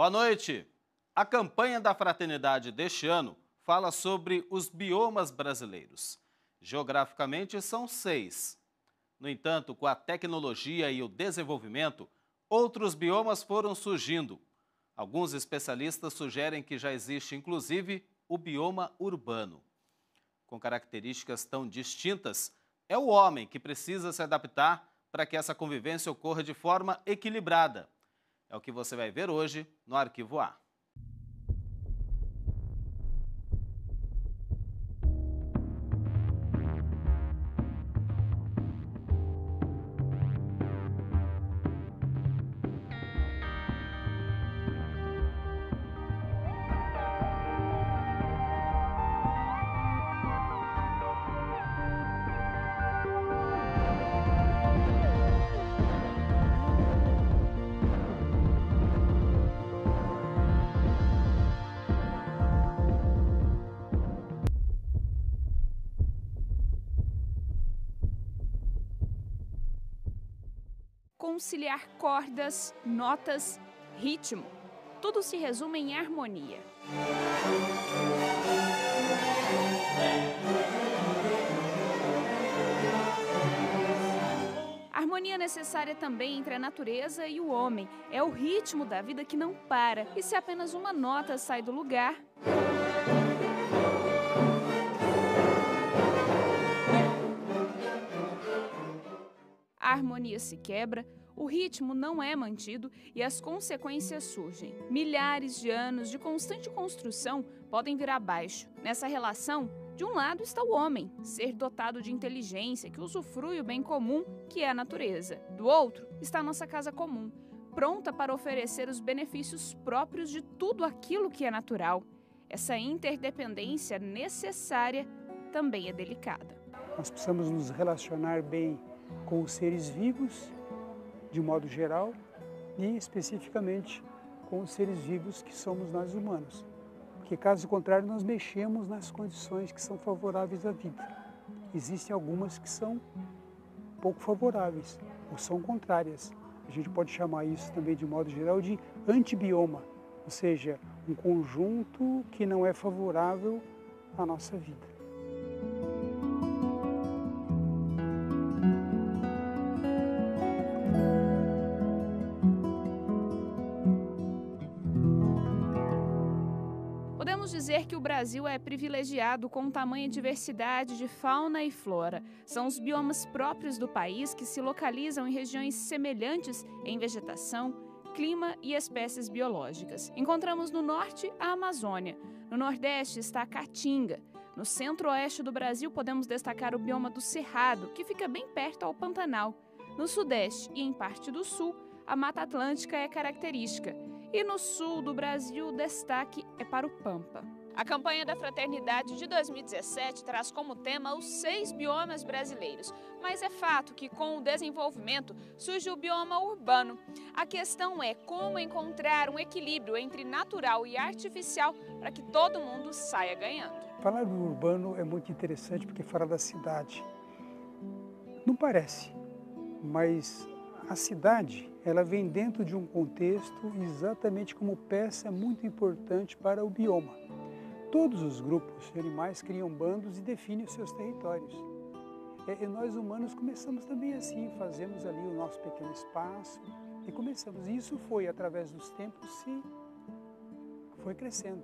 Boa noite! A campanha da Fraternidade deste ano fala sobre os biomas brasileiros. Geograficamente são 6. No entanto, com a tecnologia e o desenvolvimento, outros biomas foram surgindo. Alguns especialistas sugerem que já existe, inclusive, o bioma urbano. Com características tão distintas, é o homem que precisa se adaptar para que essa convivência ocorra de forma equilibrada. É o que você vai ver hoje no Arquivo A. Conciliar cordas, notas, ritmo. Tudo se resume em harmonia. A harmonia necessária também entre a natureza e o homem. É o ritmo da vida que não para. E se apenas uma nota sai do lugar, a harmonia se quebra, o ritmo não é mantido e as consequências surgem. Milhares de anos de constante construção podem vir abaixo. Nessa relação, de um lado está o homem, ser dotado de inteligência que usufrui o bem comum, que é a natureza. Do outro está a nossa casa comum, pronta para oferecer os benefícios próprios de tudo aquilo que é natural. Essa interdependência necessária também é delicada. Nós precisamos nos relacionar bem com os seres vivos, de modo geral, e especificamente com os seres vivos que somos nós humanos. Porque, caso contrário, nós mexemos nas condições que são favoráveis à vida. Existem algumas que são pouco favoráveis, ou são contrárias. A gente pode chamar isso também, de modo geral, de antibioma, ou seja, um conjunto que não é favorável à nossa vida. Podemos dizer que o Brasil é privilegiado com tamanha diversidade de fauna e flora. São os biomas próprios do país que se localizam em regiões semelhantes em vegetação, clima e espécies biológicas. Encontramos no norte a Amazônia, no nordeste está a Caatinga. No centro-oeste do Brasil podemos destacar o bioma do Cerrado, que fica bem perto ao Pantanal. No sudeste e em parte do sul, a Mata Atlântica é característica. E no sul do Brasil, o destaque é para o Pampa. A campanha da Fraternidade de 2017 traz como tema os 6 biomas brasileiros. Mas é fato que, com o desenvolvimento, surge o bioma urbano. A questão é como encontrar um equilíbrio entre natural e artificial para que todo mundo saia ganhando. Falar do urbano é muito interessante porque fala da cidade. Não parece, mas a cidade, ela vem dentro de um contexto exatamente como peça muito importante para o bioma. Todos os grupos de animais criam bandos e definem os seus territórios. E nós humanos começamos também assim, fazemos ali o nosso pequeno espaço e começamos. E isso foi, através dos tempos, foi crescendo.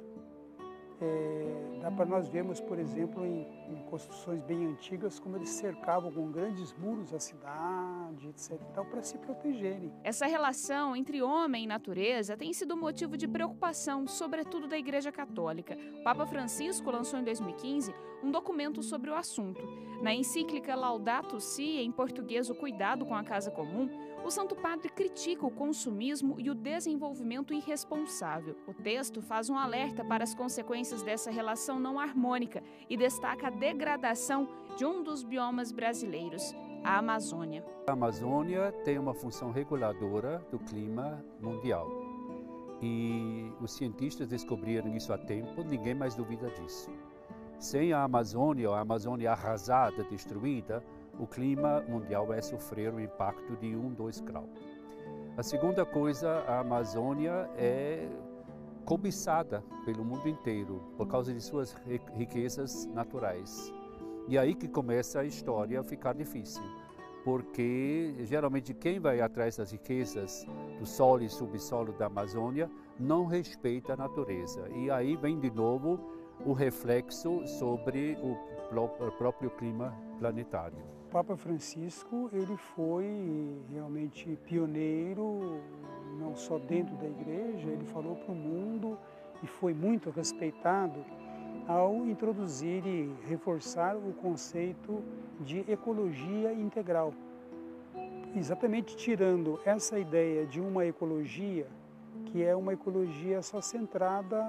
Dá para nós vermos, por exemplo, em construções bem antigas, como eles cercavam com grandes muros a cidade, etc. para se protegerem. Essa relação entre homem e natureza tem sido motivo de preocupação, sobretudo da Igreja Católica. O Papa Francisco lançou em 2015 um documento sobre o assunto. Na encíclica Laudato Si, em português, o cuidado com a casa comum, o Santo Padre critica o consumismo e o desenvolvimento irresponsável. O texto faz um alerta para as consequências dessa relação não harmônica e destaca a degradação de um dos biomas brasileiros, a Amazônia. A Amazônia tem uma função reguladora do clima mundial. E os cientistas descobriram isso há tempo, ninguém mais duvida disso. Sem a Amazônia, ou a Amazônia arrasada, destruída, o clima mundial vai sofrer o impacto de 1, 2 graus. A segunda coisa, a Amazônia é cobiçada pelo mundo inteiro por causa de suas riquezas naturais. E aí que começa a história a ficar difícil, porque geralmente quem vai atrás das riquezas do solo e subsolo da Amazônia não respeita a natureza. E aí vem de novo o reflexo sobre o próprio clima planetário. O Papa Francisco, ele foi realmente pioneiro, não só dentro da igreja, ele falou para o mundo e foi muito respeitado ao introduzir e reforçar o conceito de ecologia integral. Exatamente tirando essa ideia de uma ecologia que é uma ecologia só centrada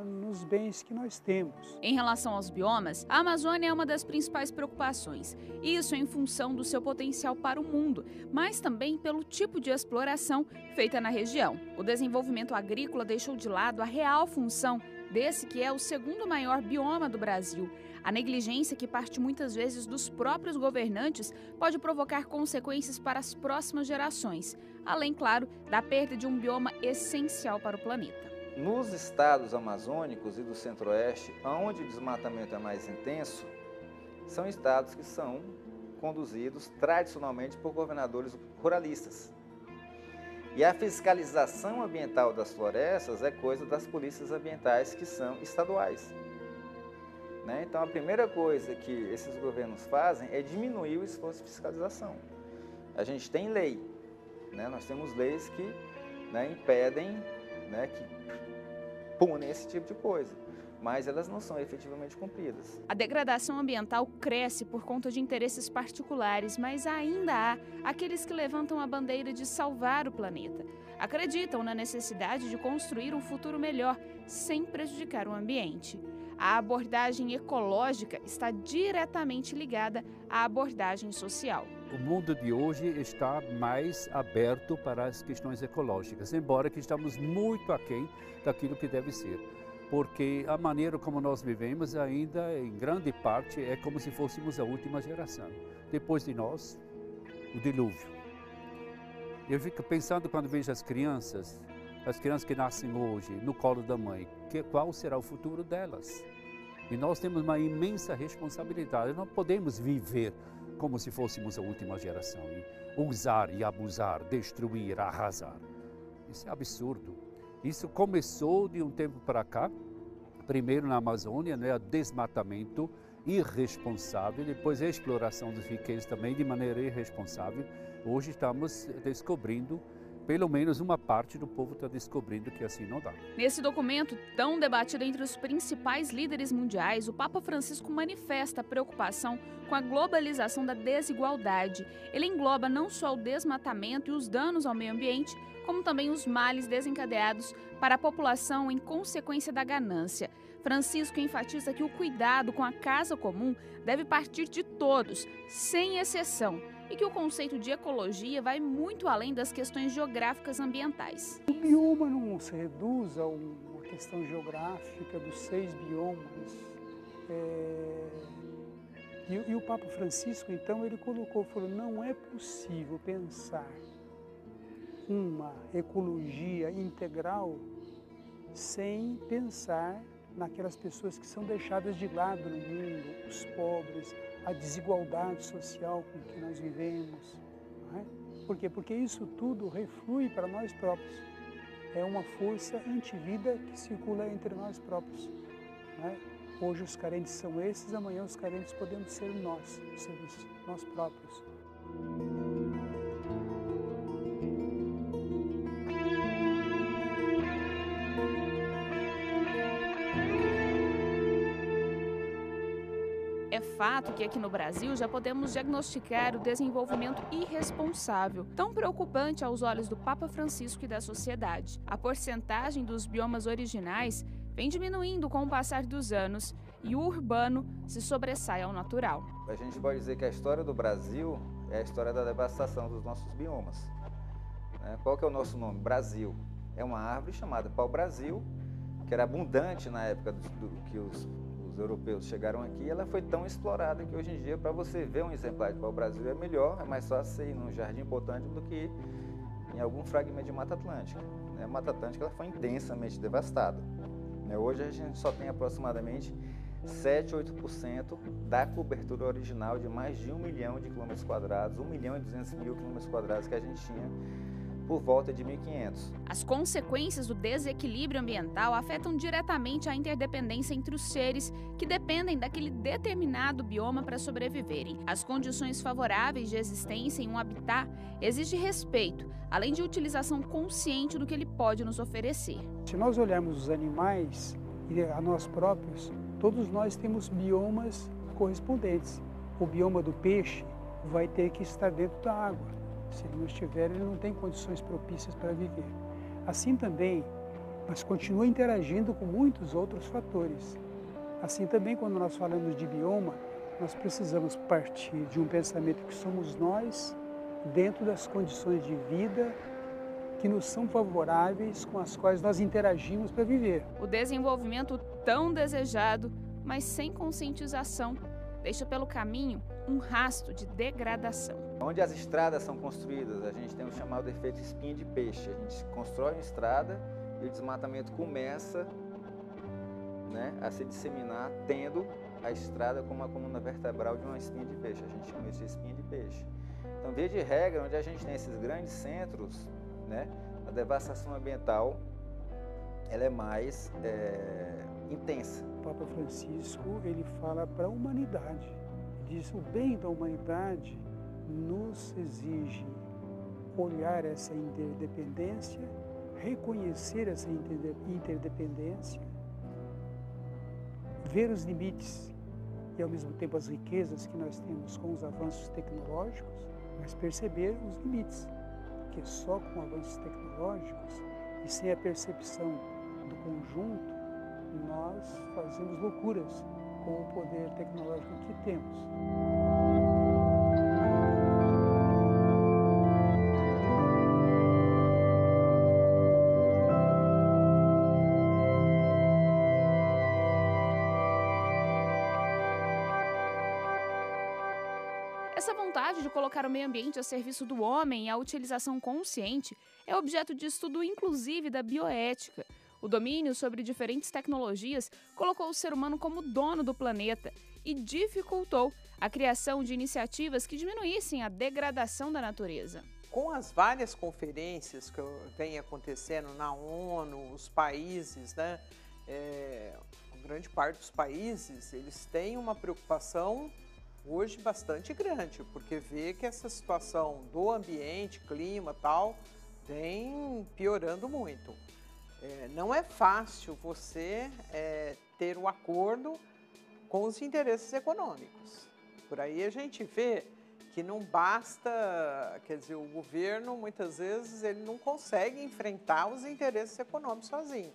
nos bens que nós temos. Em relação aos biomas, a Amazônia é uma das principais preocupações. Isso em função do seu potencial para o mundo, mas também pelo tipo de exploração feita na região. O desenvolvimento agrícola deixou de lado a real função desse que é o segundo maior bioma do Brasil. A negligência, que parte muitas vezes dos próprios governantes, pode provocar consequências para as próximas gerações, além, claro, da perda de um bioma essencial para o planeta. Nos estados amazônicos e do centro-oeste, onde o desmatamento é mais intenso, são estados que são conduzidos tradicionalmente por governadores ruralistas. E a fiscalização ambiental das florestas é coisa das polícias ambientais que são estaduais. Então, a primeira coisa que esses governos fazem é diminuir o esforço de fiscalização. A gente tem lei, nós temos leis que impedem, que punem esse tipo de coisa, mas elas não são efetivamente cumpridas. A degradação ambiental cresce por conta de interesses particulares, mas ainda há aqueles que levantam a bandeira de salvar o planeta. Acreditam na necessidade de construir um futuro melhor, sem prejudicar o ambiente. A abordagem ecológica está diretamente ligada à abordagem social. O mundo de hoje está mais aberto para as questões ecológicas, embora que estamos muito aquém daquilo que deve ser. Porque a maneira como nós vivemos ainda, em grande parte, é como se fôssemos a última geração. Depois de nós, o dilúvio. Eu fico pensando quando vejo as crianças que nascem hoje no colo da mãe, qual será o futuro delas? E nós temos uma imensa responsabilidade. Não podemos viver como se fôssemos a última geração e usar e abusar, destruir, arrasar. Isso é absurdo. Isso começou de um tempo para cá, primeiro na Amazônia, o desmatamento irresponsável, depois a exploração das riquezas também de maneira irresponsável. Hoje estamos descobrindo, pelo menos uma parte do povo está descobrindo que assim não dá. Nesse documento, tão debatido entre os principais líderes mundiais, o Papa Francisco manifesta a preocupação com a globalização da desigualdade. Ele engloba não só o desmatamento e os danos ao meio ambiente, como também os males desencadeados para a população em consequência da ganância. Francisco enfatiza que o cuidado com a casa comum deve partir de todos, sem exceção, e que o conceito de ecologia vai muito além das questões geográficas ambientais. O bioma não se reduz a uma questão geográfica dos 6 biomas. E o Papa Francisco, então, ele falou, não é possível pensar uma ecologia integral sem pensar naquelas pessoas que são deixadas de lado no mundo, os pobres, a desigualdade social com que nós vivemos. Não é? Por quê? Porque isso tudo reflui para nós próprios. É uma força antivida que circula entre nós próprios. Não é? Hoje os carentes são esses, amanhã os carentes podemos ser nós próprios. É fato que aqui no Brasil já podemos diagnosticar o desenvolvimento irresponsável, tão preocupante aos olhos do Papa Francisco e da sociedade. A porcentagem dos biomas originais vem diminuindo com o passar dos anos e o urbano se sobressai ao natural. A gente pode dizer que a história do Brasil é a história da devastação dos nossos biomas. Qual que é o nosso nome? Brasil. É uma árvore chamada pau-brasil, que era abundante na época que os europeus chegaram aqui. Ela foi tão explorada que hoje em dia, para você ver um exemplar de pau-brasil é melhor, é mais fácil você ir num jardim botânico do que em algum fragmento de Mata Atlântica. A Mata Atlântica ela foi intensamente devastada. Hoje a gente só tem aproximadamente 7, 8% da cobertura original de mais de 1 milhão de quilômetros quadrados, 1.200.000 quilômetros quadrados que a gente tinha por volta de 1500. As consequências do desequilíbrio ambiental afetam diretamente a interdependência entre os seres que dependem daquele determinado bioma para sobreviverem. As condições favoráveis de existência em um habitat exigem respeito, além de utilização consciente do que ele pode nos oferecer. Se nós olharmos os animais e a nós próprios, todos nós temos biomas correspondentes. O bioma do peixe vai ter que estar dentro da água. Se ele não estiver, ele não tem condições propícias para viver. Assim também, mas continua interagindo com muitos outros fatores. Assim também, quando nós falamos de bioma, nós precisamos partir de um pensamento que somos nós, dentro das condições de vida que nos são favoráveis, com as quais nós interagimos para viver. O desenvolvimento tão desejado, mas sem conscientização, deixa pelo caminho um rastro de degradação. Onde as estradas são construídas, a gente tem o chamado efeito espinha de peixe. A gente constrói uma estrada e o desmatamento começa, a se disseminar, tendo a estrada como a coluna vertebral de uma espinha de peixe. A gente chama isso de espinha de peixe. Então, via de regra, onde a gente tem esses grandes centros, a devastação ambiental ela é mais intensa. O Papa Francisco ele fala para a humanidade, diz o bem da humanidade nos exige olhar essa interdependência, reconhecer essa interdependência, ver os limites e ao mesmo tempo as riquezas que nós temos com os avanços tecnológicos, mas perceber os limites, porque só com avanços tecnológicos e sem a percepção do conjunto, nós fazemos loucuras com o poder tecnológico que temos. Essa vontade de colocar o meio ambiente a serviço do homem e a utilização consciente é objeto de estudo inclusive da bioética. O domínio sobre diferentes tecnologias colocou o ser humano como dono do planeta e dificultou a criação de iniciativas que diminuíssem a degradação da natureza. Com as várias conferências que vem acontecendo na ONU, os países, grande parte dos países, eles têm uma preocupação hoje bastante grande, porque vê que essa situação do ambiente, clima tal, vem piorando muito. Não é fácil você ter um acordo com os interesses econômicos. Por aí a gente vê que não basta, quer dizer, o governo muitas vezes ele não consegue enfrentar os interesses econômicos sozinho.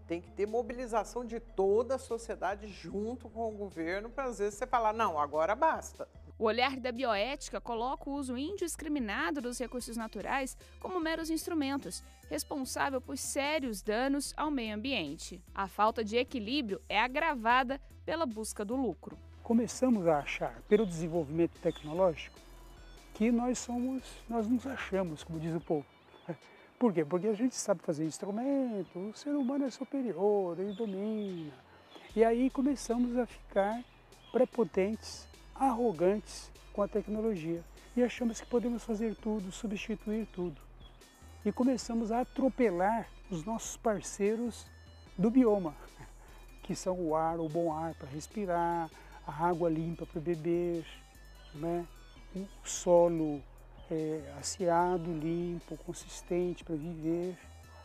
Tem que ter mobilização de toda a sociedade junto com o governo para às vezes você falar, não, agora basta. O olhar da bioética coloca o uso indiscriminado dos recursos naturais como meros instrumentos, responsável por sérios danos ao meio ambiente. A falta de equilíbrio é agravada pela busca do lucro. Começamos a achar, pelo desenvolvimento tecnológico, que nós nos achamos, como diz o povo. Por quê? Porque a gente sabe fazer instrumento, o ser humano é superior, ele domina. E aí começamos a ficar prepotentes, arrogantes com a tecnologia. E achamos que podemos fazer tudo, substituir tudo. E começamos a atropelar os nossos parceiros do bioma, que são o ar, o bom ar para respirar, a água limpa para beber, o solo asseado, limpo, consistente para viver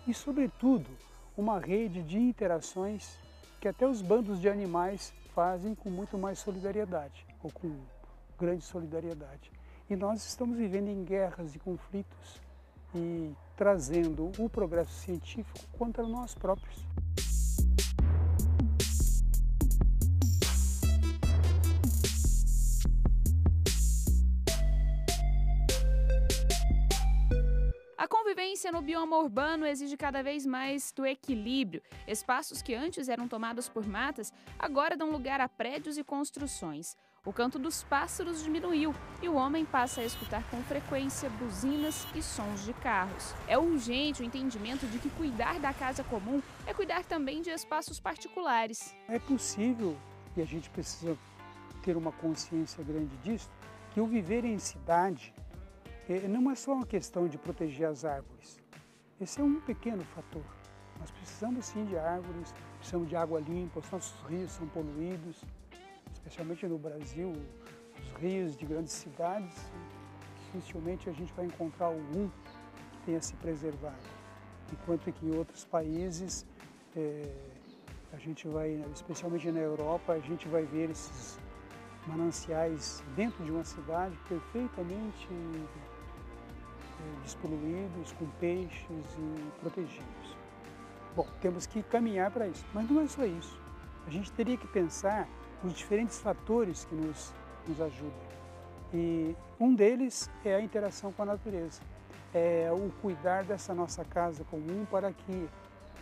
e, sobretudo, uma rede de interações que até os bandos de animais fazem com muito mais solidariedade, ou com grande solidariedade. E nós estamos vivendo em guerras e conflitos e trazendo o progresso científico contra nós próprios. A convivência no bioma urbano exige cada vez mais do equilíbrio. Espaços que antes eram tomados por matas, agora dão lugar a prédios e construções. O canto dos pássaros diminuiu e o homem passa a escutar com frequência buzinas e sons de carros. É urgente o entendimento de que cuidar da casa comum é cuidar também de espaços particulares. É possível, e a gente precisa ter uma consciência grande disso, que o viver em cidade não é só uma questão de proteger as árvores. Esse é um pequeno fator. Nós precisamos sim de árvores, precisamos de água limpa, os nossos rios são poluídos, especialmente no Brasil, os rios de grandes cidades, dificilmente a gente vai encontrar algum que tenha se preservado. Enquanto que em outros países, a gente vai, especialmente na Europa, a gente vai ver esses mananciais dentro de uma cidade perfeitamente despoluídos, com peixes e protegidos. Bom, temos que caminhar para isso, mas não é só isso. A gente teria que pensar os diferentes fatores que nos ajudam. E um deles é a interação com a natureza. É o cuidar dessa nossa casa comum para que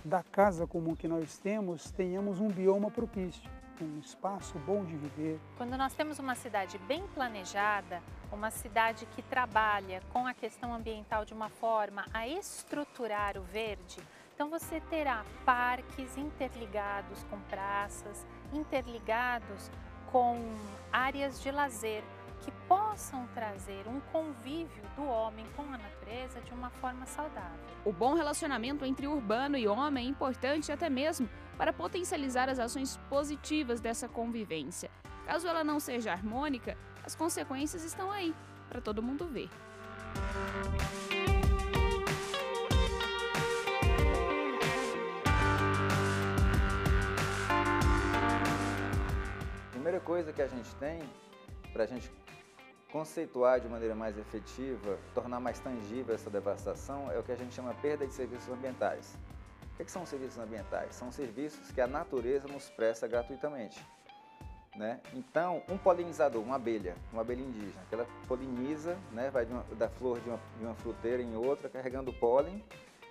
da casa comum que nós temos, tenhamos um bioma propício, um espaço bom de viver. Quando nós temos uma cidade bem planejada, uma cidade que trabalha com a questão ambiental de uma forma a estruturar o verde, então você terá parques interligados com praças, interligados com áreas de lazer que possam trazer um convívio do homem com a natureza de uma forma saudável. O bom relacionamento entre urbano e homem é importante até mesmo para potencializar as ações positivas dessa convivência. Caso ela não seja harmônica, as consequências estão aí, para todo mundo ver. A primeira coisa que a gente tem para a gente conceituar de maneira mais efetiva, tornar mais tangível essa devastação, é o que a gente chama perda de serviços ambientais. O que são serviços ambientais? São serviços que a natureza nos presta gratuitamente, né? Então, um polinizador, uma abelha indígena, que ela poliniza, né, vai da flor de uma fruteira em outra, carregando pólen,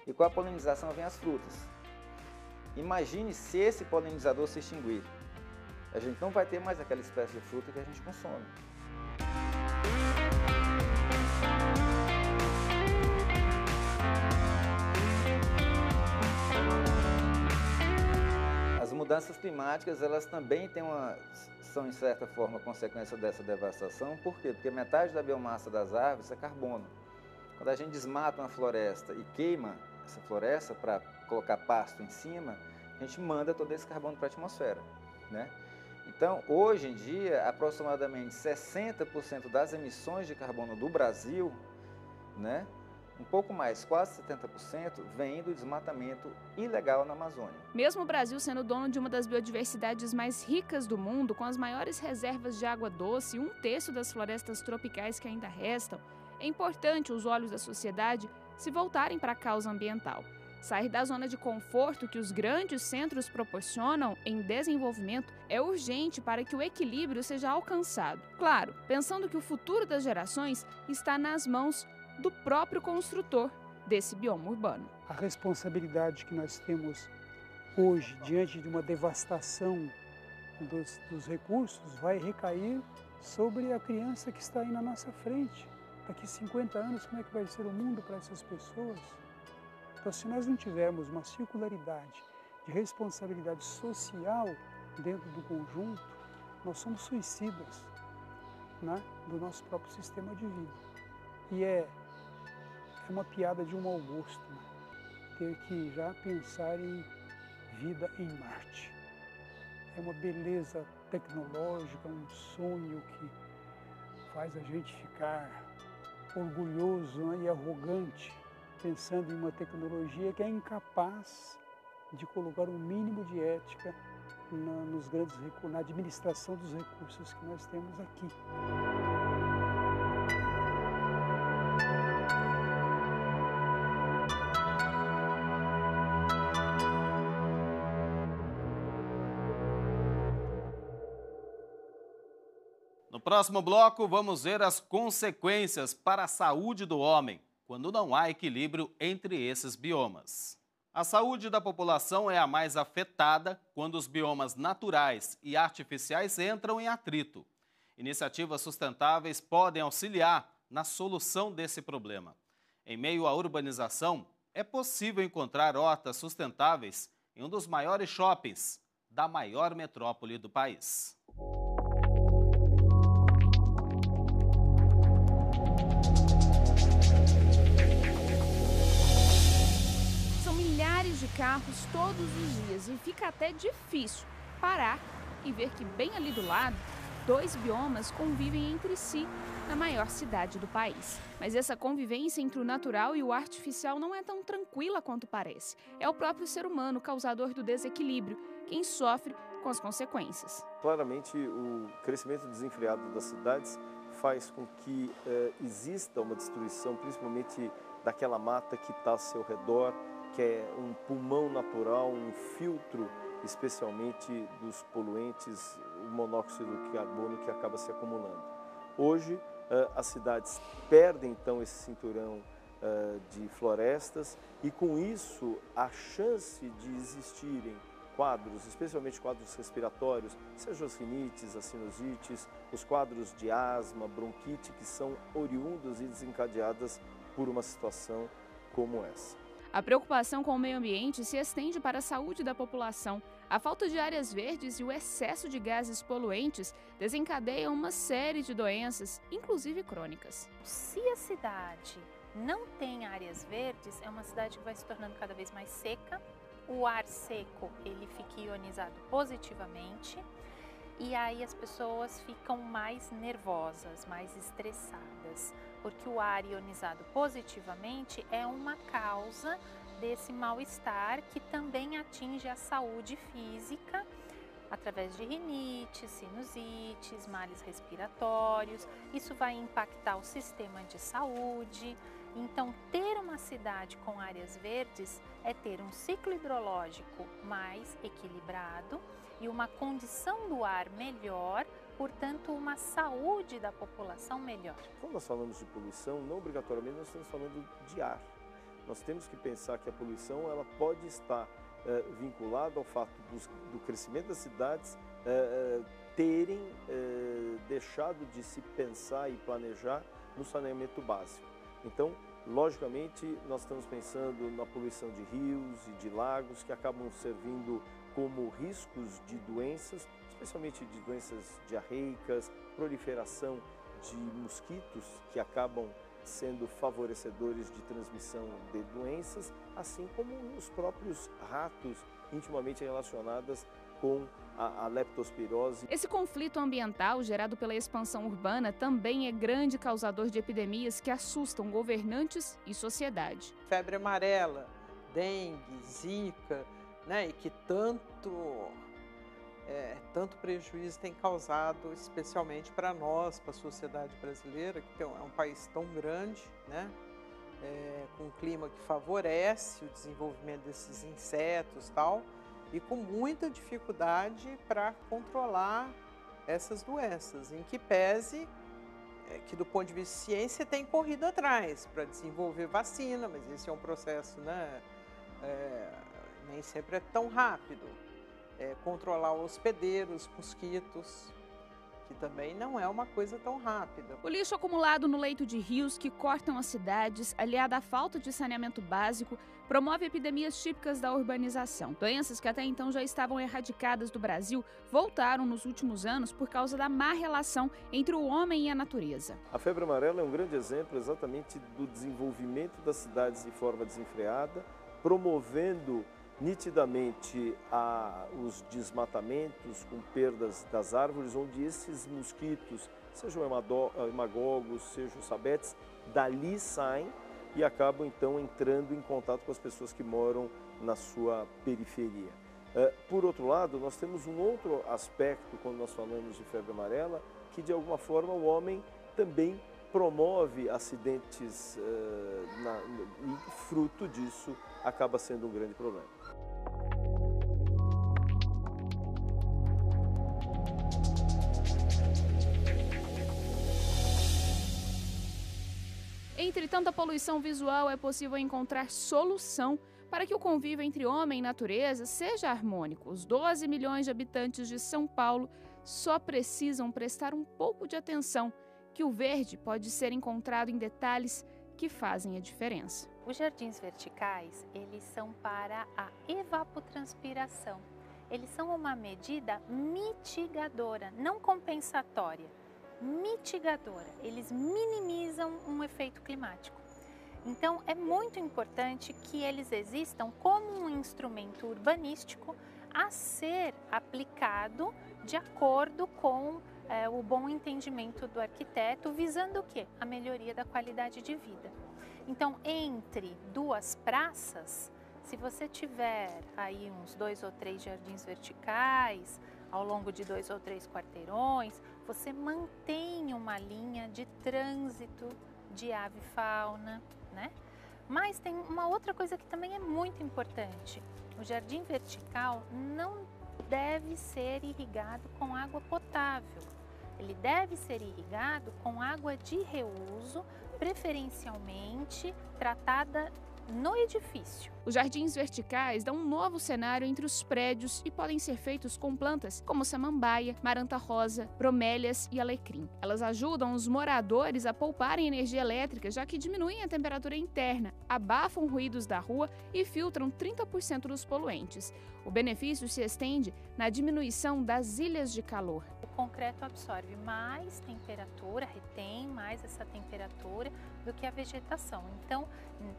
e com a polinização vem as frutas. Imagine se esse polinizador se extinguir. A gente não vai ter mais aquela espécie de fruta que a gente consome. As mudanças climáticas, elas também são, em certa forma, consequência dessa devastação. Por quê? Porque metade da biomassa das árvores é carbono. Quando a gente desmata uma floresta e queima essa floresta para colocar pasto em cima, a gente manda todo esse carbono para a atmosfera, né? Então, hoje em dia, aproximadamente 60% das emissões de carbono do Brasil, né, um pouco mais, quase 70%, vem do desmatamento ilegal na Amazônia. Mesmo o Brasil sendo dono de uma das biodiversidades mais ricas do mundo, com as maiores reservas de água doce e 1/3 das florestas tropicais que ainda restam, é importante os olhos da sociedade se voltarem para a causa ambiental. Sair da zona de conforto que os grandes centros proporcionam em desenvolvimento é urgente para que o equilíbrio seja alcançado. Claro, pensando que o futuro das gerações está nas mãos do próprio construtor desse bioma urbano. A responsabilidade que nós temos hoje diante de uma devastação dos recursos vai recair sobre a criança que está aí na nossa frente. Daqui 50 anos, como é que vai ser o mundo para essas pessoas? Então, se nós não tivermos uma circularidade de responsabilidade social dentro do conjunto, nós somos suicidas, né, do nosso próprio sistema de vida. E é uma piada de um mau gosto, né, ter que já pensar em vida em Marte. É uma beleza tecnológica, um sonho que faz a gente ficar orgulhoso, né, e arrogante, pensando em uma tecnologia que é incapaz de colocar um mínimo de ética na administração dos recursos que nós temos aqui. No próximo bloco, vamos ver as consequências para a saúde do homem quando não há equilíbrio entre esses biomas. A saúde da população é a mais afetada quando os biomas naturais e artificiais entram em atrito. Iniciativas sustentáveis podem auxiliar na solução desse problema. Em meio à urbanização, é possível encontrar hortas sustentáveis em um dos maiores shoppings da maior metrópole do país. São milhares de carros todos os dias e fica até difícil parar e ver que bem ali do lado, 2 biomas convivem entre si na maior cidade do país. Mas essa convivência entre o natural e o artificial não é tão tranquila quanto parece. É o próprio ser humano, causador do desequilíbrio, quem sofre com as consequências. Claramente, o crescimento desenfreado das cidades faz com que exista uma destruição, principalmente daquela mata que está ao seu redor, que é um pulmão natural, um filtro especialmente dos poluentes, o monóxido de carbono que acaba se acumulando. Hoje, as cidades perdem então esse cinturão de florestas e com isso a chance de existirem quadros, especialmente quadros respiratórios, sejam as rinites, as sinusites, os quadros de asma, bronquite, que são oriundos e desencadeadas por uma situação como essa. A preocupação com o meio ambiente se estende para a saúde da população. A falta de áreas verdes e o excesso de gases poluentes desencadeiam uma série de doenças, inclusive crônicas. Se a cidade não tem áreas verdes, é uma cidade que vai se tornando cada vez mais seca. O ar seco, ele fica ionizado positivamente e aí as pessoas ficam mais nervosas, mais estressadas, porque o ar ionizado positivamente é uma causa desse mal-estar que também atinge a saúde física através de rinites, sinusites, males respiratórios. Isso vai impactar o sistema de saúde. Então, ter uma cidade com áreas verdes é ter um ciclo hidrológico mais equilibrado e uma condição do ar melhor, portanto, uma saúde da população melhor. Quando nós falamos de poluição, não obrigatoriamente nós estamos falando de ar. Nós temos que pensar que a poluição ela pode estar vinculada ao fato do crescimento das cidades terem deixado de se pensar e planejar no saneamento básico. Então, logicamente, nós estamos pensando na poluição de rios e de lagos que acabam servindo como riscos de doenças, especialmente de doenças diarreicas, proliferação de mosquitos que acabam sendo favorecedores de transmissão de doenças, assim como os próprios ratos intimamente relacionadas com a leptospirose. Esse conflito ambiental gerado pela expansão urbana também é grande causador de epidemias que assustam governantes e sociedade. Febre amarela, dengue, zika, né, e que tanto prejuízo tem causado, especialmente para nós, para a sociedade brasileira, que é um país tão grande, né, com um clima que favorece o desenvolvimento desses insetos e tal, e com muita dificuldade para controlar essas doenças, em que pese que do ponto de vista de ciência tem corrido atrás para desenvolver vacina, mas esse é um processo, né, nem sempre é tão rápido. Controlar hospedeiros, mosquitos, que também não é uma coisa tão rápida. O lixo acumulado no leito de rios que cortam as cidades, aliado à falta de saneamento básico, promove epidemias típicas da urbanização. Doenças que até então já estavam erradicadas do Brasil voltaram nos últimos anos por causa da má relação entre o homem e a natureza. A febre amarela é um grande exemplo exatamente do desenvolvimento das cidades de forma desenfreada, promovendo nitidamente os desmatamentos com perdas das árvores, onde esses mosquitos, sejam hemagogos, sejam sabetes, dali saem e acabam então entrando em contato com as pessoas que moram na sua periferia. Por outro lado, nós temos um outro aspecto quando nós falamos de febre amarela, que de alguma forma o homem também promove acidentes e fruto disso acaba sendo um grande problema. Entre tanta poluição visual, é possível encontrar solução para que o convívio entre homem e natureza seja harmônico. Os 12 milhões de habitantes de São Paulo só precisam prestar um pouco de atenção, que o verde pode ser encontrado em detalhes que fazem a diferença. Os jardins verticais, eles são para a evapotranspiração. Eles são uma medida mitigadora, não compensatória, mitigadora. Eles minimizam um efeito climático. Então, é muito importante que eles existam como um instrumento urbanístico a ser aplicado de acordo com o bom entendimento do arquiteto, visando o quê? A melhoria da qualidade de vida. Então, entre duas praças, se você tiver aí uns 2 ou 3 jardins verticais, ao longo de 2 ou 3 quarteirões, você mantém uma linha de trânsito de ave e fauna, né? Mas tem uma outra coisa que também é muito importante. O jardim vertical não deve ser irrigado com água potável. Ele deve ser irrigado com água de reuso, preferencialmente tratada no edifício. Os jardins verticais dão um novo cenário entre os prédios e podem ser feitos com plantas como samambaia, maranta rosa, bromélias e alecrim. Elas ajudam os moradores a pouparem energia elétrica, já que diminuem a temperatura interna, abafam ruídos da rua e filtram 30% dos poluentes. O benefício se estende na diminuição das ilhas de calor. O concreto absorve mais temperatura, retém mais essa temperatura do que a vegetação. Então,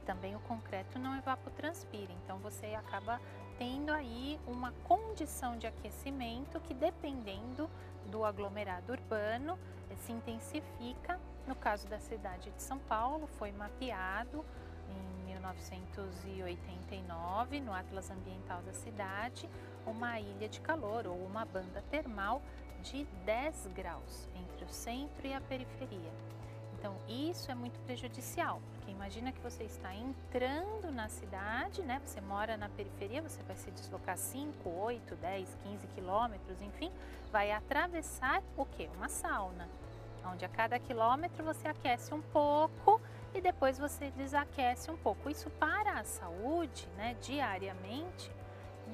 também o concreto não evapotranspira. Então, você acaba tendo aí uma condição de aquecimento que, dependendo do aglomerado urbano, se intensifica. No caso da cidade de São Paulo, foi mapeado em 1989, no Atlas Ambiental da cidade, uma ilha de calor ou uma banda termal de 10 graus entre o centro e a periferia. Então, isso é muito prejudicial, porque imagina que você está entrando na cidade, né? Você mora na periferia, você vai se deslocar 5, 8, 10, 15 quilômetros, enfim, vai atravessar o quê? Uma sauna, onde a cada quilômetro você aquece um pouco e depois você desaquece um pouco. Isso para a saúde, né, diariamente,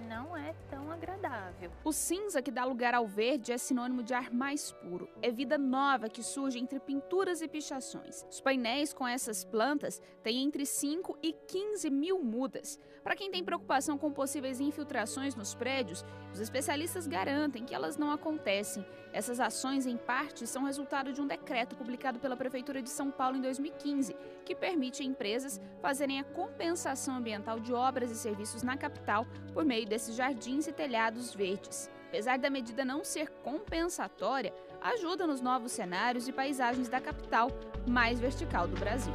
não é tão agradável. O cinza que dá lugar ao verde é sinônimo de ar mais puro. É vida nova que surge entre pinturas e pichações. Os painéis com essas plantas têm entre 5 e 15 mil mudas. Para quem tem preocupação com possíveis infiltrações nos prédios, os especialistas garantem que elas não acontecem. Essas ações, em parte, são resultado de um decreto publicado pela Prefeitura de São Paulo em 2015, que permite a empresas fazerem a compensação ambiental de obras e serviços na capital por meio desses jardins e telhados verdes. Apesar da medida não ser compensatória, ajuda nos novos cenários e paisagens da capital mais vertical do Brasil.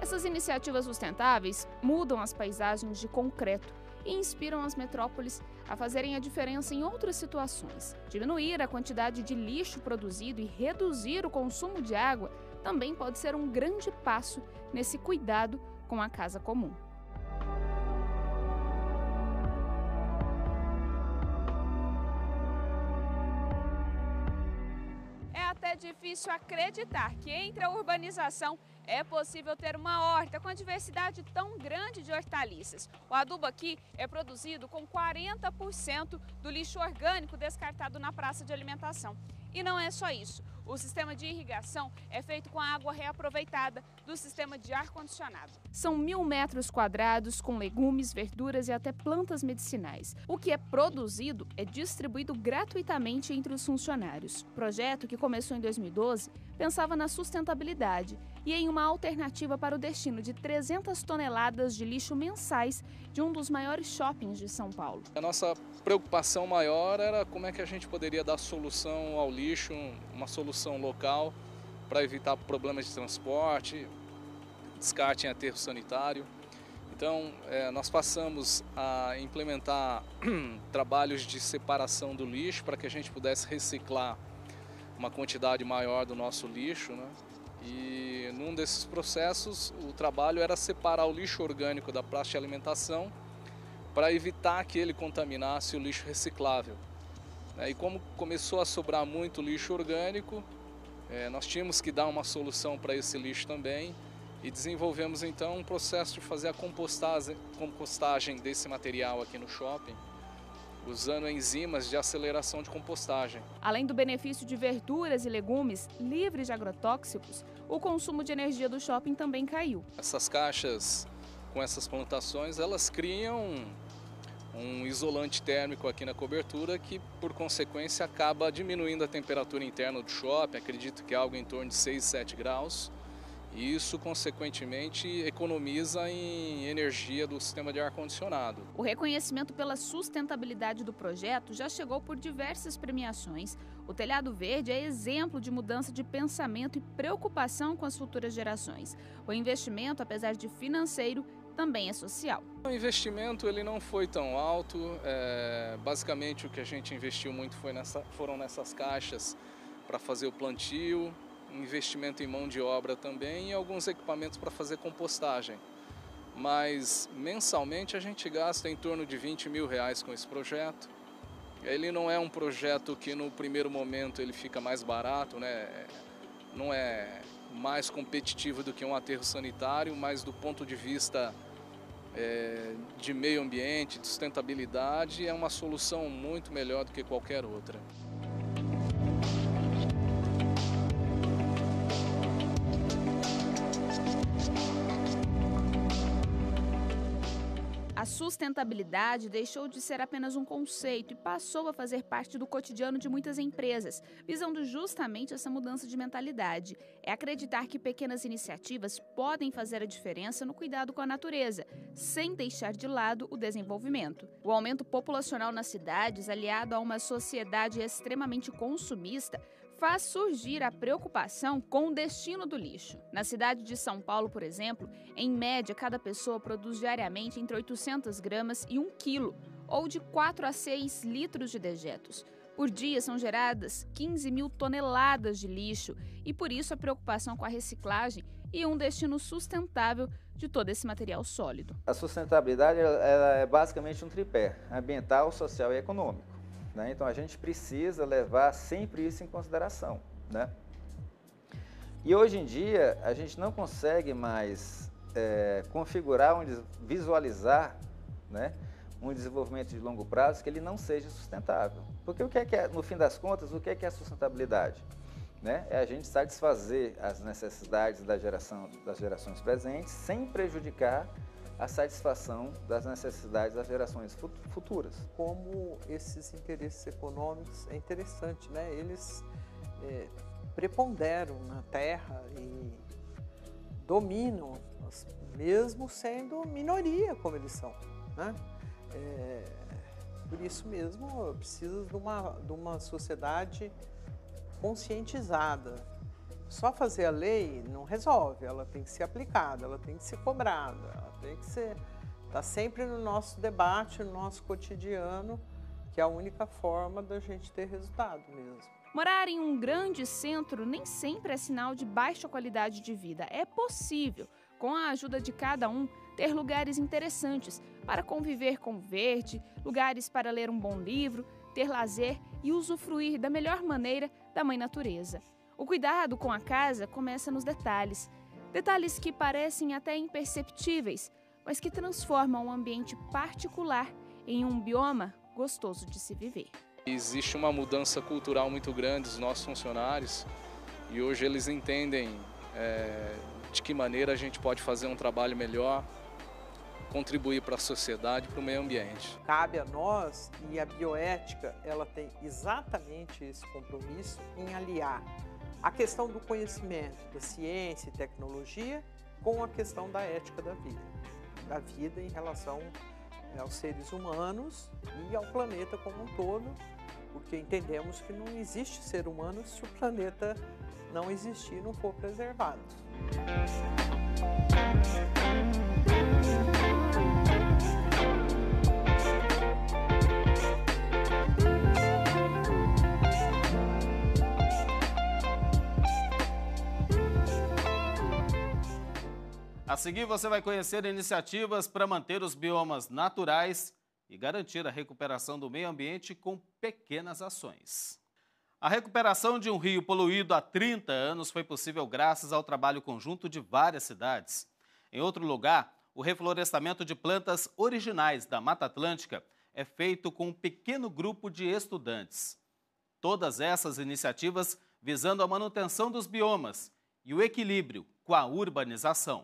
Essas iniciativas sustentáveis mudam as paisagens de concreto e inspiram as metrópoles a fazerem a diferença em outras situações. Diminuir a quantidade de lixo produzido e reduzir o consumo de água também pode ser um grande passo nesse cuidado com a casa comum. É até difícil acreditar que entre a urbanização é possível ter uma horta com a diversidade tão grande de hortaliças. O adubo aqui é produzido com 40% do lixo orgânico descartado na praça de alimentação. E não é só isso. O sistema de irrigação é feito com a água reaproveitada do sistema de ar-condicionado. São 1.000 metros quadrados com legumes, verduras e até plantas medicinais. O que é produzido é distribuído gratuitamente entre os funcionários. O projeto, que começou em 2012, pensava na sustentabilidade e em uma alternativa para o destino de 300 toneladas de lixo mensais de um dos maiores shoppings de São Paulo. A nossa preocupação maior era como é que a gente poderia dar solução ao lixo, uma solução local para evitar problemas de transporte, descarte em aterro sanitário. Então, nós passamos a implementar trabalhos de separação do lixo para que a gente pudesse reciclar uma quantidade maior do nosso lixo, né? E num desses processos, o trabalho era separar o lixo orgânico da praça de alimentação para evitar que ele contaminasse o lixo reciclável. E como começou a sobrar muito lixo orgânico, nós tínhamos que dar uma solução para esse lixo também. e desenvolvemos então um processo de fazer a compostagem desse material aqui no shopping, usando enzimas de aceleração de compostagem. Além do benefício de verduras e legumes livres de agrotóxicos, o consumo de energia do shopping também caiu. Essas caixas com essas plantações, elas criam um isolante térmico aqui na cobertura que, por consequência, acaba diminuindo a temperatura interna do shopping, acredito que é algo em torno de 6, 7 graus. E isso, consequentemente, economiza em energia do sistema de ar-condicionado. O reconhecimento pela sustentabilidade do projeto já chegou por diversas premiações. O Telhado Verde é exemplo de mudança de pensamento e preocupação com as futuras gerações. O investimento, apesar de financeiro, também é social. O investimento ele não foi tão alto, basicamente o que a gente investiu muito foram nessas caixas para fazer o plantio, investimento em mão de obra também e alguns equipamentos para fazer compostagem. Mas mensalmente a gente gasta em torno de R$20 mil com esse projeto. Ele não é um projeto que no primeiro momento ele fica mais barato, né? Não é mais competitivo do que um aterro sanitário, mas do ponto de vista de meio ambiente, de sustentabilidade, é uma solução muito melhor do que qualquer outra. A sustentabilidade deixou de ser apenas um conceito e passou a fazer parte do cotidiano de muitas empresas, visando justamente essa mudança de mentalidade. É acreditar que pequenas iniciativas podem fazer a diferença no cuidado com a natureza, sem deixar de lado o desenvolvimento. O aumento populacional nas cidades, aliado a uma sociedade extremamente consumista, faz surgir a preocupação com o destino do lixo. Na cidade de São Paulo, por exemplo, em média, cada pessoa produz diariamente entre 800 gramas e 1 quilo, ou de 4 a 6 litros de dejetos. Por dia são geradas 15 mil toneladas de lixo e por isso a preocupação com a reciclagem e um destino sustentável de todo esse material sólido. A sustentabilidade ela é basicamente um tripé, ambiental, social e econômico. Então a gente precisa levar sempre isso em consideração, né? E hoje em dia a gente não consegue mais configurar, visualizar, né, um desenvolvimento de longo prazo que ele não seja sustentável. Porque o que é, no fim das contas, o que é a sustentabilidade? Né? É a gente satisfazer as necessidades das gerações presentes sem prejudicar a satisfação das necessidades das gerações futuras. Como esses interesses econômicos é interessante, né? Eles preponderam na terra e dominam, mesmo sendo minoria como eles são, né? Por isso mesmo precisa de uma sociedade conscientizada. Só fazer a lei não resolve, ela tem que ser aplicada, ela tem que ser cobrada, ela tem que ser... Está sempre no nosso debate, no nosso cotidiano, que é a única forma da gente ter resultado mesmo. Morar em um grande centro nem sempre é sinal de baixa qualidade de vida. É possível, com a ajuda de cada um, ter lugares interessantes para conviver com o verde, lugares para ler um bom livro, ter lazer e usufruir da melhor maneira da Mãe Natureza. O cuidado com a casa começa nos detalhes. Detalhes que parecem até imperceptíveis, mas que transformam um ambiente particular em um bioma gostoso de se viver. Existe uma mudança cultural muito grande dos nossos funcionários e hoje eles entendem de que maneira a gente pode fazer um trabalho melhor, contribuir para a sociedade, para o meio ambiente. Cabe a nós, e a bioética ela tem exatamente esse compromisso em aliar a questão do conhecimento, da ciência e tecnologia, com a questão da ética da vida em relação aos seres humanos e ao planeta como um todo, porque entendemos que não existe ser humano se o planeta não existir e não for preservado. A seguir, você vai conhecer iniciativas para manter os biomas naturais e garantir a recuperação do meio ambiente com pequenas ações. A recuperação de um rio poluído há 30 anos foi possível graças ao trabalho conjunto de várias cidades. Em outro lugar, o reflorestamento de plantas originais da Mata Atlântica é feito com um pequeno grupo de estudantes. Todas essas iniciativas visando a manutenção dos biomas e o equilíbrio com a urbanização.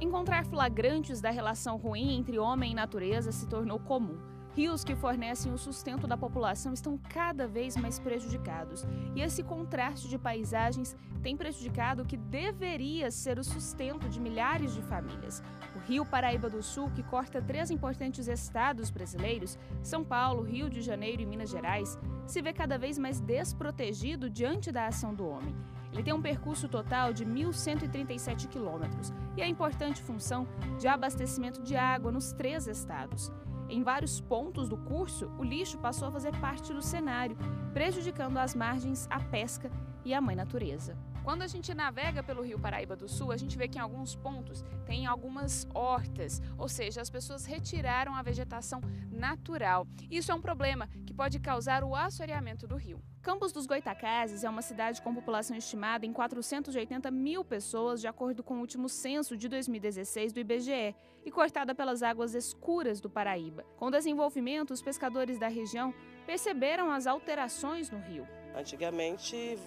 Encontrar flagrantes da relação ruim entre homem e natureza se tornou comum. Rios que fornecem o sustento da população estão cada vez mais prejudicados. E esse contraste de paisagens tem prejudicado o que deveria ser o sustento de milhares de famílias. O Rio Paraíba do Sul, que corta 3 importantes estados brasileiros, São Paulo, Rio de Janeiro e Minas Gerais, se vê cada vez mais desprotegido diante da ação do homem. Ele tem um percurso total de 1.137 quilômetros e a importante função de abastecimento de água nos 3 estados. Em vários pontos do curso, o lixo passou a fazer parte do cenário, prejudicando as margens, a pesca e a mãe natureza. Quando a gente navega pelo Rio Paraíba do Sul, a gente vê que em alguns pontos tem algumas hortas, ou seja, as pessoas retiraram a vegetação natural. Isso é um problema que pode causar o assoreamento do rio. Campos dos Goitacazes é uma cidade com população estimada em 480 mil pessoas, de acordo com o último censo de 2016 do IBGE, e cortada pelas águas escuras do Paraíba. Com o desenvolvimento, os pescadores da região perceberam as alterações no rio. Antigamente,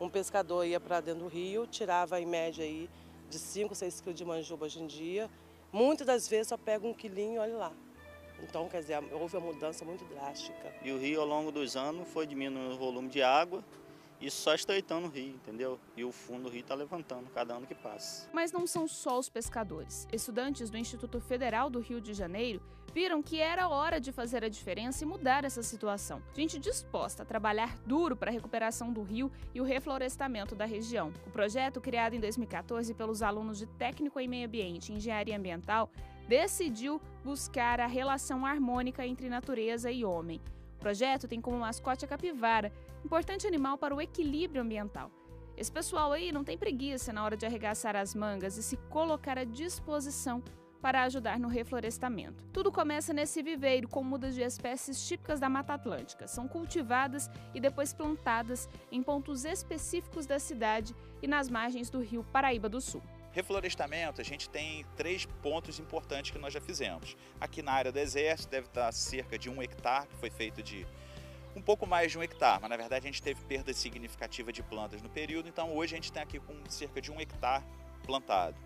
um pescador ia para dentro do rio, tirava em média aí de 5 a 6 quilos de manjuba. Hoje em dia, muitas das vezes só pega 1 quilinho e olha lá. Então, quer dizer, houve uma mudança muito drástica. E o rio, ao longo dos anos, foi diminuindo o volume de água, isso só estreitando o rio, entendeu? E o fundo do rio está levantando cada ano que passa. Mas não são só os pescadores. Estudantes do Instituto Federal do Rio de Janeiro viram que era hora de fazer a diferença e mudar essa situação. Gente disposta a trabalhar duro para a recuperação do rio e o reflorestamento da região. O projeto, criado em 2014 pelos alunos de Técnico em Meio Ambiente e Engenharia Ambiental, decidiu buscar a relação harmônica entre natureza e homem. O projeto tem como mascote a capivara, importante animal para o equilíbrio ambiental. Esse pessoal aí não tem preguiça na hora de arregaçar as mangas e se colocar à disposição para ajudar no reflorestamento. Tudo começa nesse viveiro com mudas de espécies típicas da Mata Atlântica. São cultivadas e depois plantadas em pontos específicos da cidade e nas margens do Rio Paraíba do Sul. Reflorestamento, a gente tem 3 pontos importantes que nós já fizemos. Aqui na área do Exército deve estar cerca de 1 hectare, que foi feito de um pouco mais de 1 hectare, mas na verdade a gente teve perda significativa de plantas no período, então hoje a gente tem aqui com cerca de 1 hectare plantado.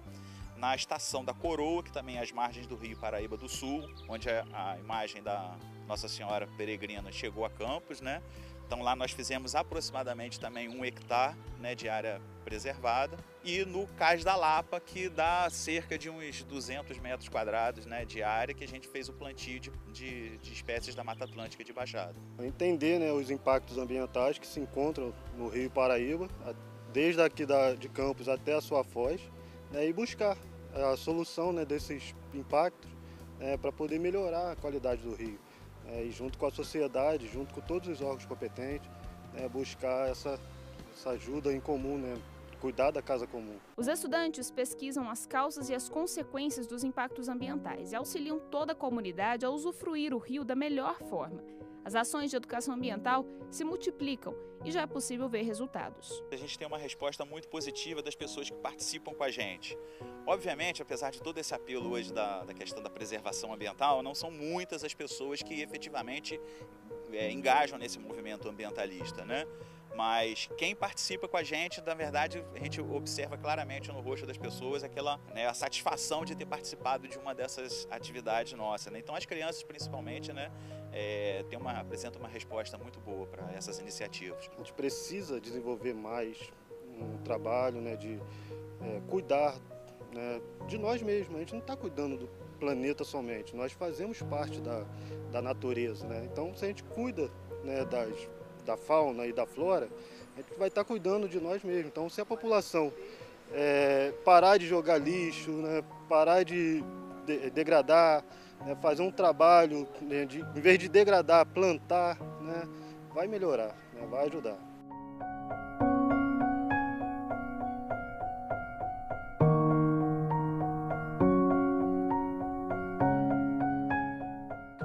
Na estação da Coroa, que também é às margens do Rio Paraíba do Sul, onde a imagem da Nossa Senhora Peregrina chegou a Campos, né? Então lá nós fizemos aproximadamente também 1 hectare, né, de área preservada. E no Cais da Lapa, que dá cerca de uns 200 metros quadrados, né, de área, que a gente fez o plantio de espécies da Mata Atlântica de Baixada. Entender, né, os impactos ambientais que se encontram no Rio Paraíba, desde aqui de Campos até a sua foz, né, e buscar a solução, né, desses impactos, para poder melhorar a qualidade do rio. E junto com a sociedade, junto com todos os órgãos competentes, buscar essa ajuda em comum, né? Cuidar da casa comum. Os estudantes pesquisam as causas e as consequências dos impactos ambientais e auxiliam toda a comunidade a usufruir o rio da melhor forma. As ações de educação ambiental se multiplicam e já é possível ver resultados. A gente tem uma resposta muito positiva das pessoas que participam com a gente. Obviamente, apesar de todo esse apelo hoje da questão da preservação ambiental, não são muitas as pessoas que efetivamente engajam nesse movimento ambientalista, né? Mas quem participa com a gente, na verdade, a gente observa claramente no rosto das pessoas aquela, né, a satisfação de ter participado de uma dessas atividades nossas, né? Então as crianças principalmente, né, apresentam uma resposta muito boa para essas iniciativas. A gente precisa desenvolver mais um trabalho, né, de cuidar, né, de nós mesmos. A gente não está cuidando do planeta somente, nós fazemos parte da natureza, né? Então se a gente cuida, né, da fauna e da flora, a gente vai estar cuidando de nós mesmos. Então, se a população parar de jogar lixo, né, parar de degradar, né, fazer um trabalho, né, em vez de degradar, plantar, né, vai melhorar, né? Vai ajudar.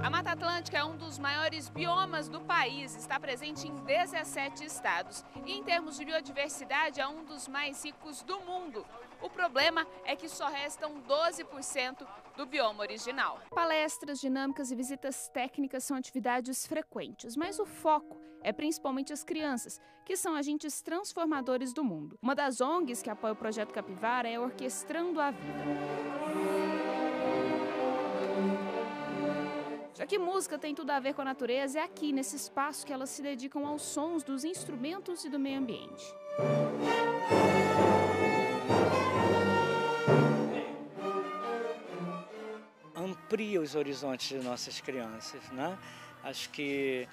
A Mata Atlântica é um dos maiores biomas do país, está presente em 17 estados e, em termos de biodiversidade, é um dos mais ricos do mundo. O problema é que só restam 12% do bioma original. Palestras, dinâmicas e visitas técnicas são atividades frequentes, mas o foco é principalmente as crianças, que são agentes transformadores do mundo. Uma das ONGs que apoia o Projeto Capivara é Orquestrando a Vida. Já que música tem tudo a ver com a natureza, é aqui, nesse espaço, que elas se dedicam aos sons dos instrumentos e do meio ambiente. Amplia os horizontes de nossas crianças, né? Acho que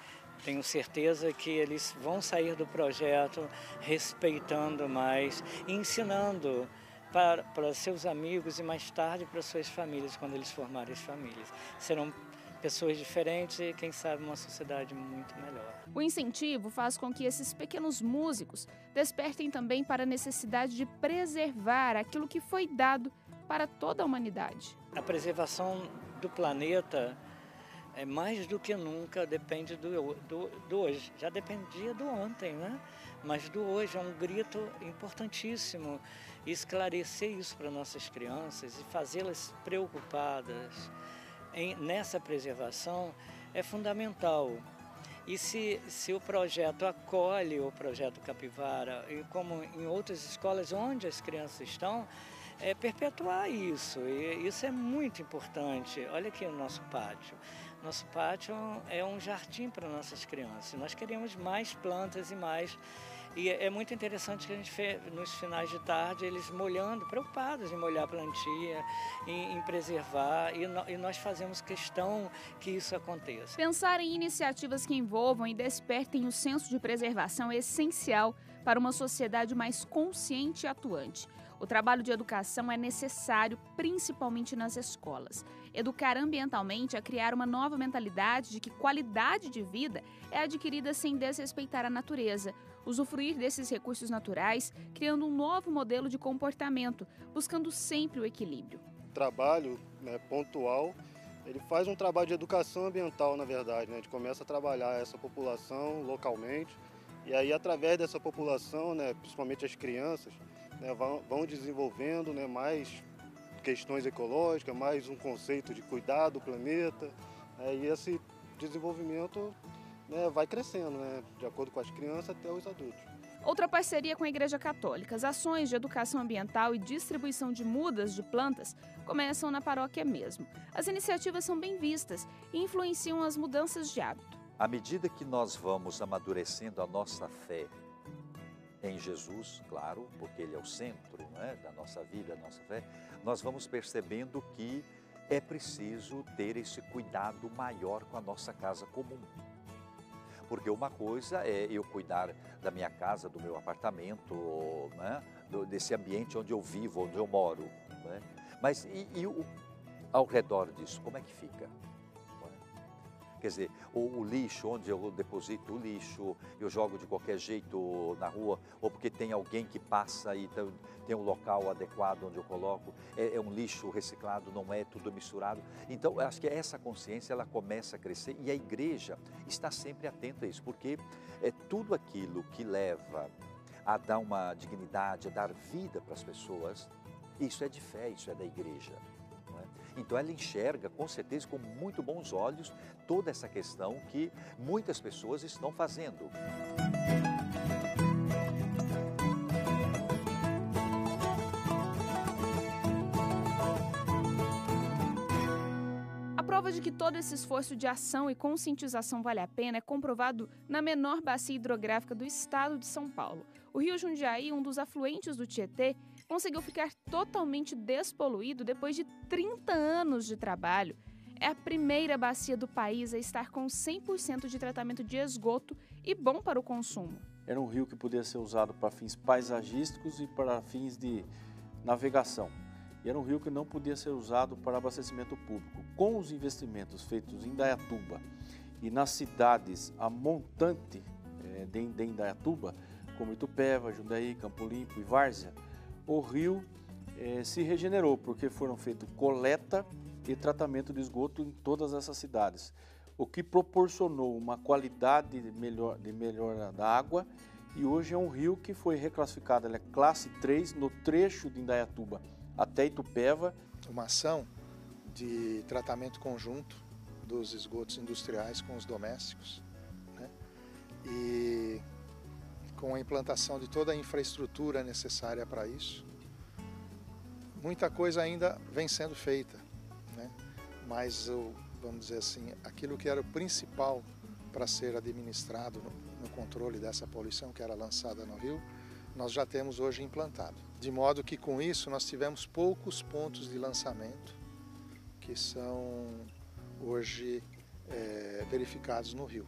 tenho certeza que eles vão sair do projeto respeitando mais, ensinando para seus amigos e mais tarde para suas famílias, quando eles formarem as famílias. Serão pessoas diferentes e, quem sabe, uma sociedade muito melhor. O incentivo faz com que esses pequenos músicos despertem também para a necessidade de preservar aquilo que foi dado para toda a humanidade. A preservação do planeta, mais do que nunca, depende do hoje. Já dependia do ontem, né? Mas do hoje é um grito importantíssimo. Esclarecer isso para nossas crianças e fazê-las preocupadas nessa preservação é fundamental. E se o projeto acolhe o Projeto Capivara, e como em outras escolas onde as crianças estão, perpetuar isso. E isso é muito importante. Olha aqui o nosso pátio. Nosso pátio é um jardim para nossas crianças. Nós queremos mais plantas e mais. E é muito interessante que a gente vê nos finais de tarde eles molhando, preocupados em molhar a plantia, em preservar, e nós fazemos questão que isso aconteça. Pensar em iniciativas que envolvam e despertem o senso de preservação é essencial para uma sociedade mais consciente e atuante. O trabalho de educação é necessário, principalmente nas escolas. Educar ambientalmente é criar uma nova mentalidade de que qualidade de vida é adquirida sem desrespeitar a natureza. Usufruir desses recursos naturais, criando um novo modelo de comportamento, buscando sempre o equilíbrio. O trabalho, né, pontual, ele faz um trabalho de educação ambiental, na verdade, né? A gente começa a trabalhar essa população localmente, e aí através dessa população, né, principalmente as crianças, né, vão desenvolvendo, né, mais questões ecológicas, mais um conceito de cuidar do planeta, e esse desenvolvimento, né, vai crescendo, né, de acordo com as crianças até os adultos. Outra parceria com a Igreja Católica. As ações de educação ambiental e distribuição de mudas de plantas começam na paróquia mesmo. As iniciativas são bem vistas e influenciam as mudanças de hábito. À medida que nós vamos amadurecendo a nossa fé em Jesus, claro, porque Ele é o centro, né, da nossa vida, da nossa fé, nós vamos percebendo que é preciso ter esse cuidado maior com a nossa casa comum. Porque uma coisa é eu cuidar da minha casa, do meu apartamento, né, desse ambiente onde eu vivo, onde eu moro. Né? Mas ao redor disso, como é que fica? Quer dizer, o lixo, onde eu deposito o lixo, eu jogo de qualquer jeito na rua, ou porque tem alguém que passa e tem um local adequado onde eu coloco, é um lixo reciclado, não é tudo misturado. Então, acho que essa consciência ela começa a crescer e a igreja está sempre atenta a isso, porque é tudo aquilo que leva a dar uma dignidade, a dar vida para as pessoas, isso é de fé, isso é da igreja. Então ela enxerga, com certeza, com muito bons olhos, toda essa questão que muitas pessoas estão fazendo. A prova de que todo esse esforço de ação e conscientização vale a pena é comprovado na menor bacia hidrográfica do estado de São Paulo. O Rio Jundiaí, um dos afluentes do Tietê, conseguiu ficar totalmente despoluído depois de 30 anos de trabalho. É a primeira bacia do país a estar com 100% de tratamento de esgoto e bom para o consumo. Era um rio que podia ser usado para fins paisagísticos e para fins de navegação. E era um rio que não podia ser usado para abastecimento público. Com os investimentos feitos em Indaiatuba E nas cidades a montante de Indaiatuba, como Itupeva, Jundiaí, Campo Limpo e Várzea, o rio se regenerou, porque foram feitos coleta e tratamento de esgoto em todas essas cidades, o que proporcionou uma qualidade melhor da água, e hoje é um rio que foi reclassificado, ele é classe 3 no trecho de Indaiatuba até Itupeva. Uma ação de tratamento conjunto dos esgotos industriais com os domésticos, né? E com a implantação de toda a infraestrutura necessária para isso. Muita coisa ainda vem sendo feita, né? Mas, vamos dizer assim, aquilo que era o principal para ser administrado no controle dessa poluição que era lançada no rio, nós já temos hoje implantado. De modo que com isso nós tivemos poucos pontos de lançamento que são hoje verificados no rio.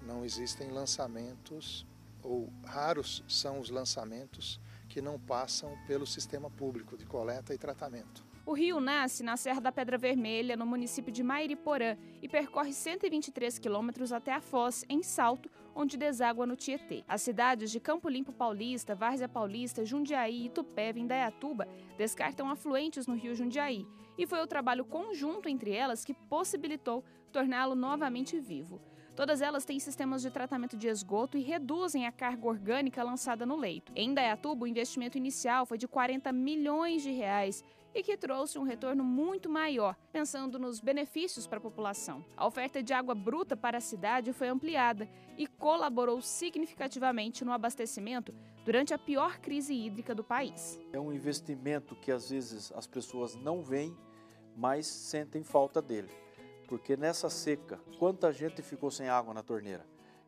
Não existem lançamentos, ou raros são os lançamentos que não passam pelo sistema público de coleta e tratamento. O rio nasce na Serra da Pedra Vermelha, no município de Mairiporã, e percorre 123 quilômetros até a Foz, em Salto, onde deságua no Tietê. As cidades de Campo Limpo Paulista, Várzea Paulista, Jundiaí, Itupeva e Indaiatuba descartam afluentes no rio Jundiaí, e foi o trabalho conjunto entre elas que possibilitou torná-lo novamente vivo. Todas elas têm sistemas de tratamento de esgoto e reduzem a carga orgânica lançada no leito. Em Indaiatuba, o investimento inicial foi de R$40 milhões e que trouxe um retorno muito maior, pensando nos benefícios para a população. A oferta de água bruta para a cidade foi ampliada e colaborou significativamente no abastecimento durante a pior crise hídrica do país. É um investimento que às vezes as pessoas não veem, mas sentem falta dele. Porque nessa seca, quanta gente ficou sem água na torneira?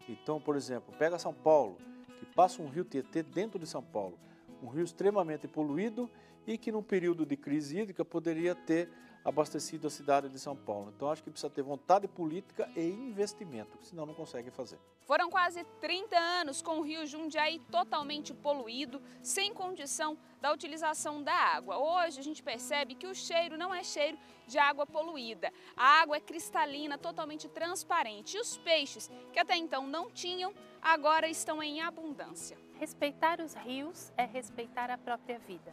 Então, por exemplo, pega São Paulo, que passa um rio Tietê dentro de São Paulo, um rio extremamente poluído e que num período de crise hídrica poderia ter abastecido a cidade de São Paulo. Então acho que precisa ter vontade política e investimento, senão não consegue fazer. Foram quase 30 anos com o rio Jundiaí totalmente poluído, sem condição da utilização da água. Hoje a gente percebe que o cheiro não é cheiro de água poluída. A água é cristalina, totalmente transparente. E os peixes, que até então não tinham, agora estão em abundância. Respeitar os rios é respeitar a própria vida.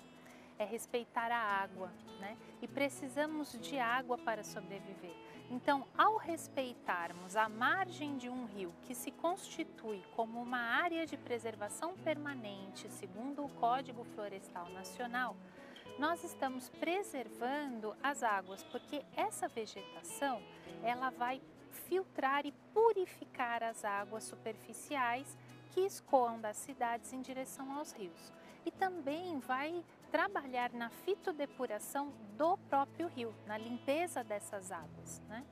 É respeitar a água, né? E precisamos de água para sobreviver. Então, ao respeitarmos a margem de um rio que se constitui como uma área de preservação permanente, segundo o Código Florestal Nacional, nós estamos preservando as águas, porque essa vegetação, ela vai filtrar e purificar as águas superficiais que escoam das cidades em direção aos rios. E também vai trabalhar na fitodepuração do próprio rio, na limpeza dessas águas, né?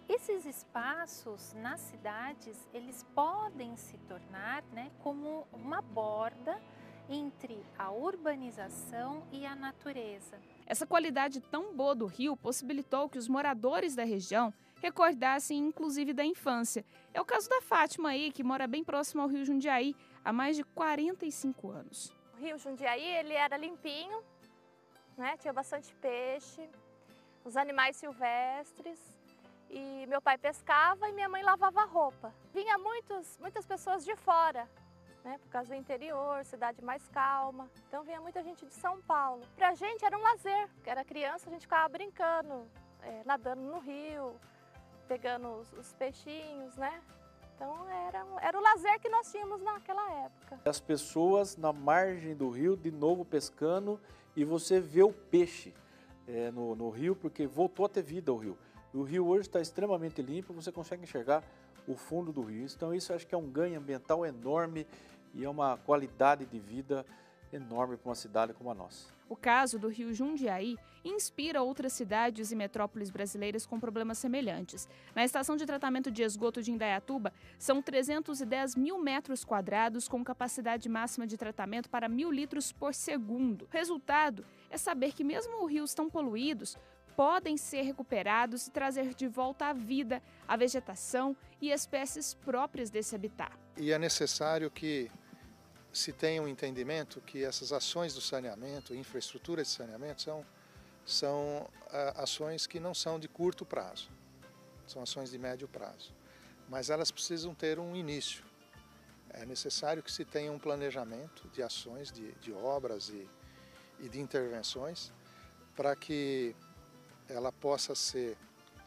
Esses espaços nas cidades, eles podem se tornar, né, como uma borda entre a urbanização e a natureza. Essa qualidade tão boa do rio possibilitou que os moradores da região recordassem inclusive da infância. É o caso da Fátima aí, que mora bem próximo ao rio Jundiaí há mais de 45 anos. O rio Jundiaí, ele era limpinho, né? Tinha bastante peixe, os animais silvestres, e meu pai pescava e minha mãe lavava roupa. Vinha muitas pessoas de fora, né? Por causa do interior, cidade mais calma. Então vinha muita gente de São Paulo. Pra gente era um lazer, porque era criança, a gente ficava brincando, nadando no rio, pegando os peixinhos, né? Então era o lazer que nós tínhamos naquela época. As pessoas na margem do rio, de novo pescando, e você vê o peixe no rio, porque voltou a ter vida o rio. O rio hoje está extremamente limpo, você consegue enxergar o fundo do rio. Então isso acho que é um ganho ambiental enorme e é uma qualidade de vida enorme para uma cidade como a nossa. O caso do rio Jundiaí inspira outras cidades e metrópoles brasileiras com problemas semelhantes. Na estação de tratamento de esgoto de Indaiatuba, são 310 mil metros quadrados com capacidade máxima de tratamento para 1.000 litros por segundo. O resultado é saber que mesmo os rios tão poluídos, podem ser recuperados e trazer de volta à vida a vegetação e espécies próprias desse habitat. E é necessário que se tenha um entendimento que essas ações do saneamento, infraestrutura de saneamento, são ações que não são de curto prazo, são ações de médio prazo. mas elas precisam ter um início. É necessário que se tenha um planejamento de ações, de obras e de intervenções para que ela possa ser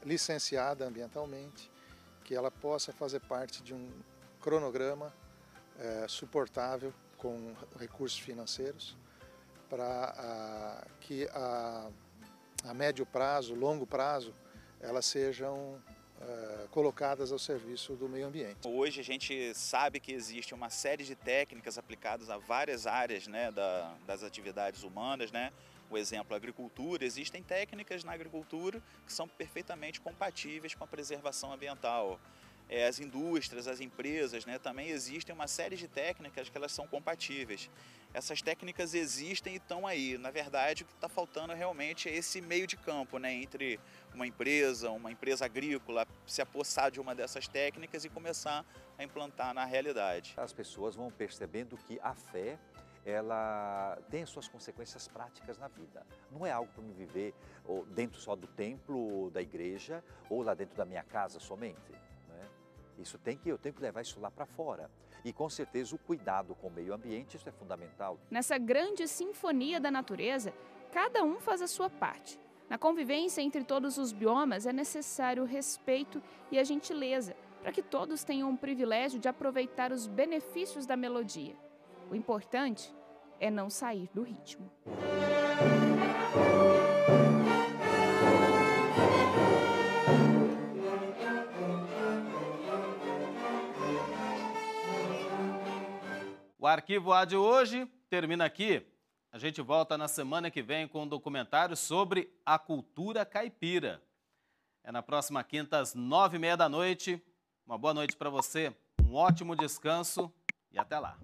licenciada ambientalmente, que ela possa fazer parte de um cronograma suportável com recursos financeiros para que a médio prazo, longo prazo, elas sejam colocadas ao serviço do meio ambiente. Hoje a gente sabe que existe uma série de técnicas aplicadas a várias áreas, né, das atividades humanas, né? O exemplo, a agricultura. Existem técnicas na agricultura que são perfeitamente compatíveis com a preservação ambiental. As indústrias, as empresas, né, também existem uma série de técnicas que elas são compatíveis. Essas técnicas existem e estão aí. Na verdade, o que está faltando realmente é esse meio de campo, né, entre uma empresa agrícola, se apossar de uma dessas técnicas e começar a implantar na realidade. As pessoas vão percebendo que a fé, ela tem as suas consequências práticas na vida. Não é algo para me viver dentro só do templo, da igreja, ou lá dentro da minha casa somente. Eu tenho que levar isso lá para fora. E com certeza o cuidado com o meio ambiente, isso é fundamental. Nessa grande sinfonia da natureza, cada um faz a sua parte. Na convivência entre todos os biomas é necessário o respeito e a gentileza, para que todos tenham o privilégio de aproveitar os benefícios da melodia. O importante é não sair do ritmo. O Arquivo A de hoje termina aqui. A gente volta na semana que vem com um documentário sobre a cultura caipira. É na próxima quinta, às 9h30 da noite. Uma boa noite para você, um ótimo descanso e até lá.